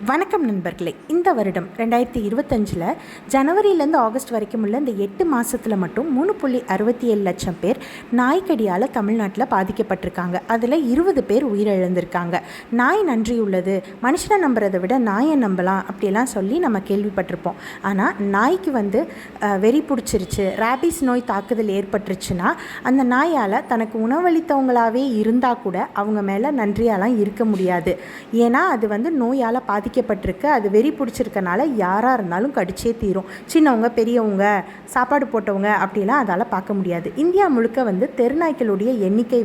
வணக்கம் நண்பர்களே. இந்த வருடம் 2025 ஜனவரியிலேருந்து ஆகஸ்ட் வரைக்கும் உள்ள இந்த 8 மாதத்தில் மட்டும் 3.67 லட்சம் பேர் நாய்க்கடியால் தமிழ்நாட்டில் பாதிக்கப்பட்டிருக்காங்க. அதில் 20 பேர் உயிரிழந்திருக்காங்க. நாய் நன்றி உள்ளது, மனுஷனை நம்புறதை விட நாயை நம்பலாம் அப்படிலாம் சொல்லி நம்ம கேள்விப்பட்டிருப்போம். ஆனால் நாய்க்கு வெறி பிடிச்சிருச்சு, ரேபிஸ் நோய் தாக்குதல் ஏற்பட்டுருச்சுன்னா அந்த நாயால் தனக்கு உணவளித்தவங்களாகவே இருந்தால் கூட அவங்க மேலே நன்றியாலாம் இருக்க முடியாது. ஏன்னா அது நோயால் பாதிக்கப்பட்டிருக்கு. அது வெறி பிடிச்சிருக்கனால யாராக இருந்தாலும் கடிச்சே தீரும். சின்னவங்க, பெரியவங்க, சாப்பாடு போட்டவங்க அப்படிலாம் அதால் பார்க்க முடியாது. இந்தியா முழுக்க தெருநாய்க்களுடைய எண்ணிக்கை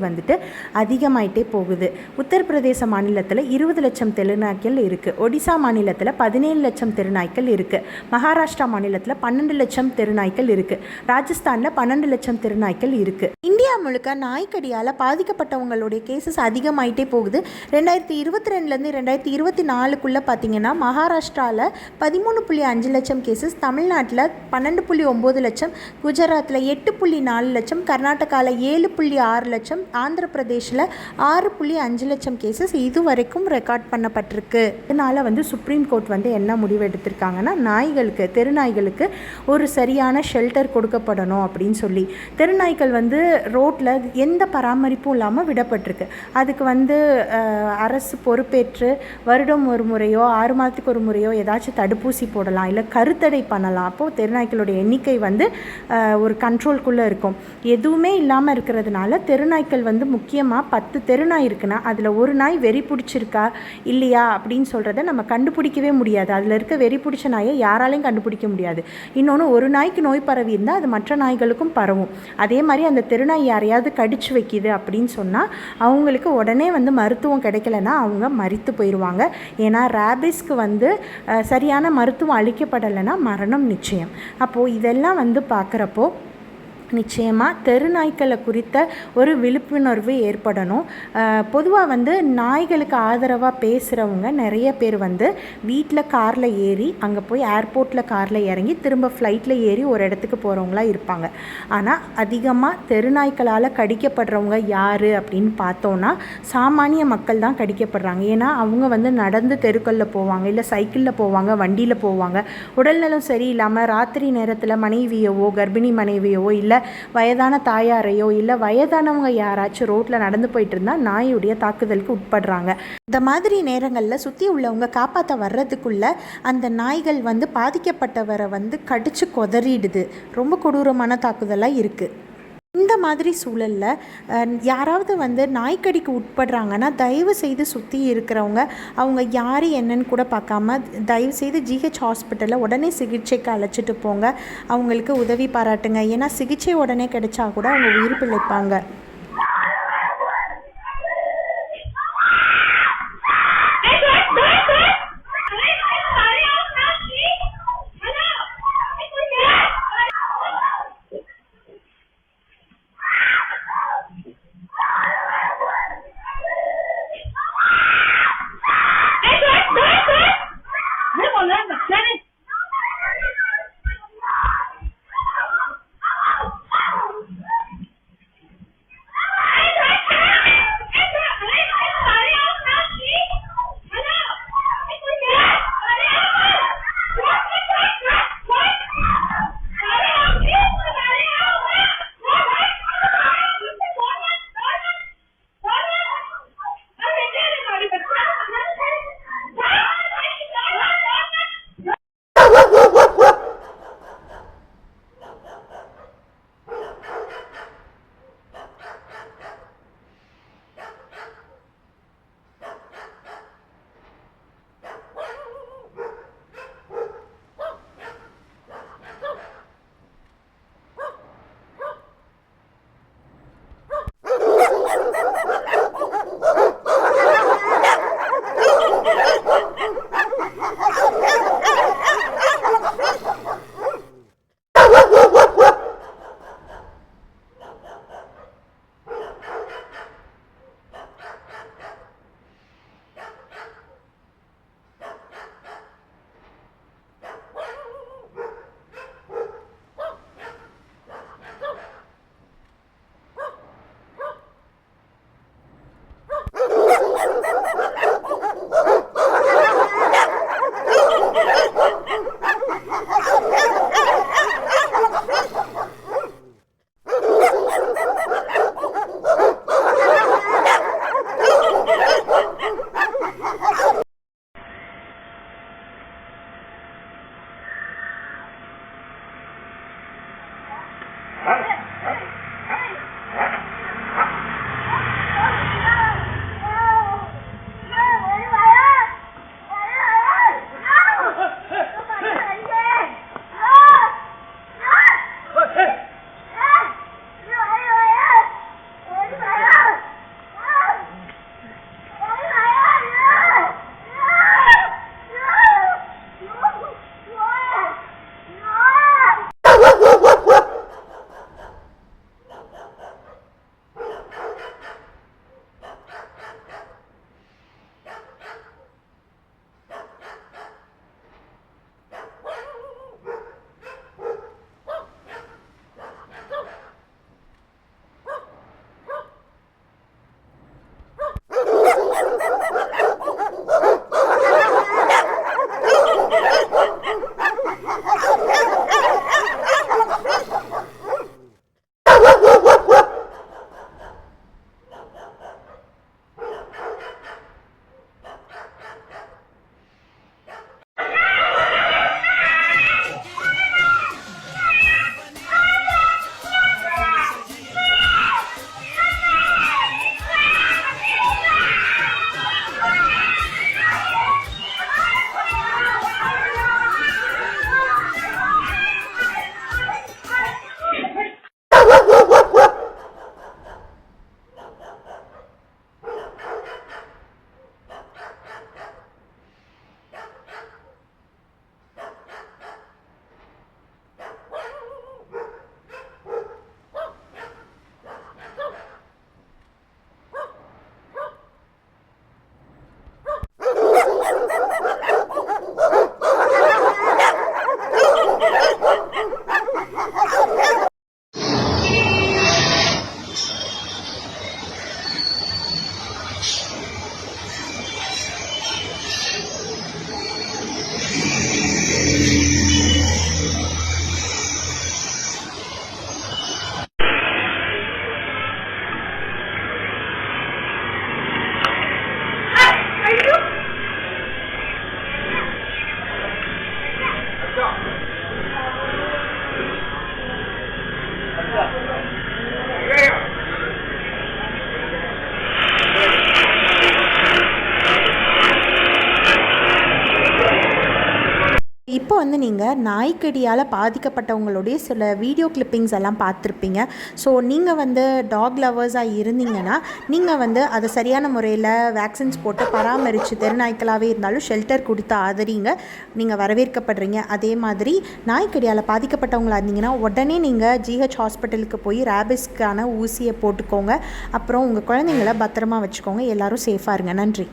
அதிகமாயிட்டே போகுது. உத்தரப்பிரதேச மாநிலத்தில் 20 லட்சம் தெருநாய்க்கள் இருக்குது. ஒடிசா மாநிலத்தில் 17 லட்சம் தெருநாய்க்கள் இருக்குது. மகாராஷ்டிரா மாநிலத்தில் 12 லட்சம் தெருநாய்க்கள் இருக்குது. ராஜஸ்தானில் 12 லட்சம் தெருநாய்க்கள் இருக்குது. இந்தியா முழுக்க நாய்க்கடியால் பாதிக்கப்பட்டவங்களுடைய கேசஸ் அதிகமாயிட்டே போகுது. 2022லேருந்து 2024க்குள்ளே பார்த்தீங்கன்னா மகாராஷ்டிராவில் 13.5 லட்சம் கேசஸ், தமிழ்நாட்டில் 12.9 லட்சம், குஜராத்தில் 8.4 லட்சம், கர்நாடகாவில் 7.6 லட்சம், ஆந்திர பிரதேஷில் 6.5 லட்சம் கேசஸ் இது வரைக்கும் ரெக்கார்ட் பண்ணப்பட்டிருக்கு. இதனால் சுப்ரீம் கோர்ட் என்ன முடிவு எடுத்திருக்காங்கன்னா, நாய்களுக்கு, தெருநாய்களுக்கு ஒரு சரியான ஷெல்டர் கொடுக்கப்படணும் அப்படின்னு சொல்லி. தெருநாய்கள் ரோட்டில் எந்த பராமரிப்பும் இல்லாமல் விடப்பட்டிருக்கு. அதுக்கு அரசு பொறுப்பேற்று வருடம் ஒரு முறையோ 6 மாதத்துக்கு ஒரு முறையோ ஏதாச்சும் தடுப்பூசி போடலாம், இல்லை கருத்தடை பண்ணலாம். அப்போது தெருநாய்க்களுடைய எண்ணிக்கை ஒரு கண்ட்ரோல்குள்ளே இருக்கும். எதுவுமே இல்லாமல் இருக்கிறதுனால தெருநாய்க்கள் முக்கியமாக 10 தெருநாய் இருக்குன்னா அதில் ஒரு நாய் வெறி பிடிச்சிருக்கா இல்லையா அப்படின்னு சொல்கிறத நம்ம கண்டுபிடிக்கவே முடியாது. அதில் இருக்க வெறி பிடிச்ச நாயை யாராலையும் கண்டுபிடிக்க முடியாது. இன்னொன்று, ஒரு நாய்க்கு நோய் பரவி இருந்தால் அது மற்ற நாய்களுக்கும் பரவும். அதே மாதிரி அந்த தெருநாய் யாரையாவது கடிச்சு வைக்கிது அப்படின்னு சொன்னால் அவங்களுக்கு உடனே மருத்துவம் கிடைக்கலன்னா அவங்க மரித்து போயிடுவாங்க. ஏன்னா ரேபிஸ்க்கு சரியான மருத்துவம் அளிக்கப்படலைன்னா மரணம் நிச்சயம். அப்போது இதெல்லாம் பார்க்குறப்போ நிச்சயமாக தெருநாய்க்களை குறித்த ஒரு விழிப்புணர்வு ஏற்படணும். பொதுவாக நாய்களுக்கு ஆதரவாக பேசுகிறவங்க நிறைய பேர் வீட்டில் காரில் ஏறி அங்கே போய் ஏர்போர்ட்டில் காரில் இறங்கி திரும்ப ஃப்ளைட்டில் ஏறி ஒரு இடத்துக்கு போகிறவங்களா இருப்பாங்க. ஆனால் அதிகமாக தெருநாய்க்களால் கடிக்கப்படுறவங்க யார் அப்படின்னு பார்த்தோன்னா சாமானிய மக்கள் தான் கடிக்கப்படுறாங்க. ஏன்னா அவங்க நடந்து தெருக்களில் போவாங்க, இல்லை சைக்கிளில் போவாங்க, வண்டியில் போவாங்க. உடல்நலம் சரியில்லாமல் ராத்திரி நேரத்தில் மனைவியவோ, கர்ப்பிணி மனைவியவோ, இல்லை வயதான தாயாரையோ, இல்லை வயதானவங்க யாராச்சும் ரோட்டில் நடந்து போயிட்டு இருந்தால் நாயுடைய தாக்குதலுக்கு உட்படுறாங்க. இந்த மாதிரி நேரங்களில் சுற்றி உள்ளவங்க காப்பாற்ற வர்றதுக்குள்ள அந்த நாய்கள் பாதிக்கப்பட்டவரை கடிச்சு கொதறிடுது. ரொம்ப கொடூரமான தாக்குதலாக இருக்குது. இந்த மாதிரி சூழலில் யாராவது நாய்க்கடிக்கு உட்படுறாங்கன்னா தயவு செய்து சுற்றி இருக்கிறவங்க அவங்க யார் என்னன்னு கூட பார்க்காம தயவு செய்து ஜிஹெச் ஹாஸ்பிட்டலில் உடனே சிகிச்சைக்கு அழைச்சிட்டு போங்க. அவங்களுக்கு உதவி பாராட்டுங்க. ஏன்னா சிகிச்சை உடனே கிடைச்சா கூட அவங்க உயிர் பிழைப்பாங்க. இப்போ நீங்கள் நாய்க்கடியால் பாதிக்கப்பட்டவங்களுடைய சில வீடியோ கிளிப்பிங்ஸ் எல்லாம் பார்த்துருப்பீங்க. ஸோ நீங்கள் டாக் லவர்ஸாக இருந்தீங்கன்னா நீங்கள் அதை சரியான முறையில் வேக்சின்ஸ் போட்டு பராமரித்து தெருநாய்க்களாகவே இருந்தாலும் ஷெல்டர் கொடுத்து ஆதரிங்க. நீங்கள் வரவேற்கப்படுறீங்க. அதே மாதிரி நாய்க்கடியால் பாதிக்கப்பட்டவங்களாக இருந்தீங்கன்னா உடனே நீங்கள் ஜிஹெச் ஹாஸ்பிட்டலுக்கு போய் ரேபிஸ்க்கான ஊசியை போட்டுக்கோங்க. அப்புறம் உங்கள் குழந்தைங்கள பத்திரமா வச்சுக்கோங்க. எல்லோரும் சேஃபாக இருங்க. நன்றி.